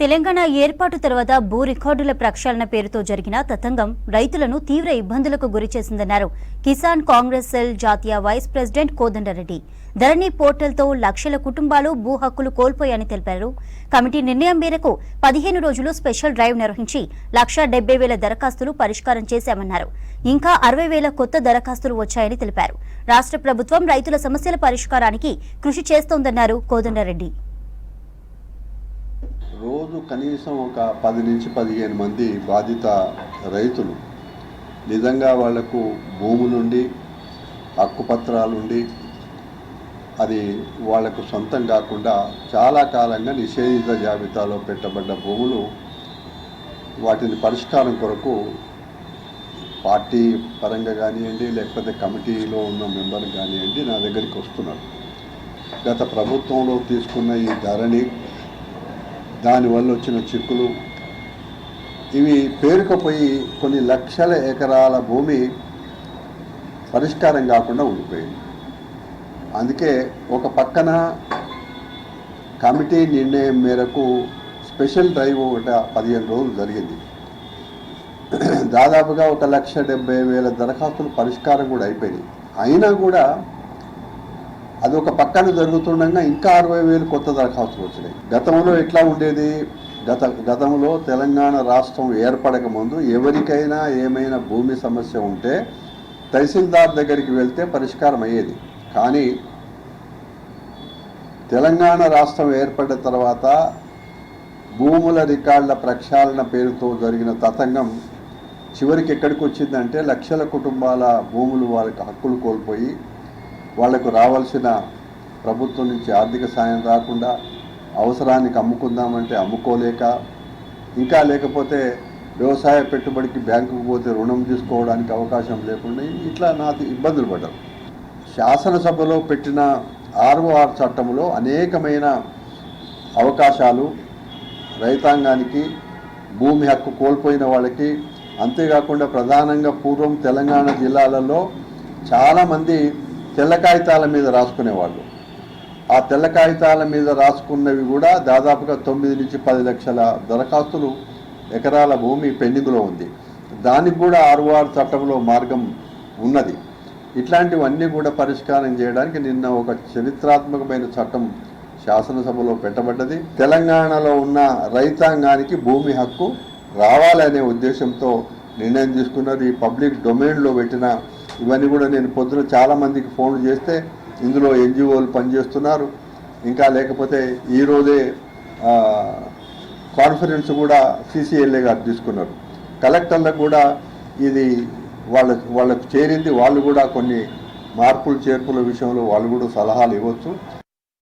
తెలంగాణ ఏర్పాటు తర్వాత భూ రికార్డుల ప్రక్షాళన పేరుతో జరిగిన తతంగం రైతులను తీవ్ర ఇబ్బందులకు గురిచేసిందన్నారు కిసాన్ కాంగ్రెస్ సెల్ జాతీయ వైస్ ప్రెసిడెంట్ కోదండరెడ్డి. ధరణి పోర్టల్తో లక్షల కుటుంబాలు భూ హక్కులు కోల్పోయాయని తెలిపారు. కమిటీ నిర్ణయం మేరకు 15 రోజులు స్పెషల్ డ్రైవ్ నిర్వహించి 1,70,000 దరఖాస్తులు పరిష్కారం చేశామన్నారు. ఇంకా 60,000 కొత్త దరఖాస్తులు వచ్చాయని తెలిపారు. రాష్ట్ర ప్రభుత్వం రైతుల సమస్యల పరిష్కారానికి కృషి చేస్తోందన్నారు కోదండరెడ్డి. రోజు కనీసం ఒక 10 నుంచి 15 మంది బాధిత రైతులు నిజంగా వాళ్లకు భూములుండి హక్కుపత్రాలుండి అది వాళ్లకు సొంతం కాకుండా చాలా కాలంగా నిషేధిత జాబితాలో పెట్టబడ్డ భూములు వాటిని పరిష్కారం కొరకు పార్టీ పరంగా కానివ్వండి లేకపోతే కమిటీలో ఉన్న మెంబర్ కానివ్వండి నా దగ్గరికి వస్తున్నారు. గత ప్రభుత్వంలో తీసుకున్న ఈ ధరణి దానివల్ల వచ్చిన చిక్కులు ఇవి పేరుకుపోయి కొన్ని లక్షల ఎకరాల భూమి పరిష్కారం కాకుండా ఉండిపోయింది. అందుకే ఒక పక్కన కమిటీ నిర్ణయం మేరకు స్పెషల్ డ్రైవ్ 15 రోజులు జరిగింది. దాదాపుగా 1,70,000 దరఖాస్తులు పరిష్కారం కూడా అయిపోయినాయి. అయినా కూడా అది ఒక పక్కన జరుగుతుండగా ఇంకా 60,000 కొత్త దరఖాస్తులు వచ్చినాయి. గతంలో ఎట్లా ఉండేది? గతంలో తెలంగాణ రాష్ట్రం ఏర్పడక ముందు ఎవరికైనా ఏమైనా భూమి సమస్య ఉంటే తహసీల్దార్ దగ్గరికి వెళ్తే పరిష్కారం అయ్యేది. కానీ తెలంగాణ రాష్ట్రం ఏర్పడిన తర్వాత భూముల రికార్డుల ప్రక్షాళన పేరుతో జరిగిన తతంగం చివరికి ఎక్కడికి వచ్చిందంటే లక్షల కుటుంబాల భూములు వాళ్ళకి హక్కులు కోల్పోయి వాళ్లకు రావాల్సిన ప్రభుత్వం నుంచి ఆర్థిక సాయం రాకుండా అవసరానికి అమ్ముకుందామంటే అమ్ముకోలేక, ఇంకా లేకపోతే వ్యవసాయ పెట్టుబడికి బ్యాంకుకు పోతే రుణం తీసుకోవడానికి అవకాశం లేకుండా ఇట్లా నాకు ఇబ్బందులు పడ్డారు. శాసనసభలో పెట్టిన 6వ చట్టంలో అనేకమైన అవకాశాలు రైతాంగానికి, భూమి హక్కు కోల్పోయిన వాళ్ళకి, అంతేకాకుండా ప్రధానంగా పూర్వం తెలంగాణ జిల్లాలలో చాలామంది తెల్ల కాగితాల మీద రాసుకునేవాళ్ళు. ఆ తెల్ల కాగితాల మీద రాసుకున్నవి కూడా దాదాపుగా 9 నుంచి 10 లక్షల దరఖాస్తులు ఎకరాల భూమి పెండింగ్లో ఉంది. దానికి కూడా 6వ చట్టంలో మార్గం ఉన్నది. ఇట్లాంటివన్నీ కూడా పరిష్కారం చేయడానికి నిన్న ఒక చరిత్రాత్మకమైన చట్టం శాసనసభలో పెట్టబడ్డది. తెలంగాణలో ఉన్న రైతాంగానికి భూమి హక్కు రావాలనే ఉద్దేశంతో నిర్ణయం తీసుకున్నారు. ఈ పబ్లిక్ డొమైన్లో పెట్టిన ఇవన్నీ కూడా నేను పొద్దున చాలామందికి ఫోన్లు చేస్తే ఇందులో ఎన్జిఓలు పనిచేస్తున్నారు. ఇంకా లేకపోతే ఈరోజే కాన్ఫరెన్స్ కూడా CCLA గారు తీసుకున్నారు. కలెక్టర్లకు కూడా ఇది వాళ్ళకు చేరింది. వాళ్ళు కూడా కొన్ని మార్పులు చేర్పుల విషయంలో వాళ్ళు కూడా సలహాలు ఇవ్వచ్చు.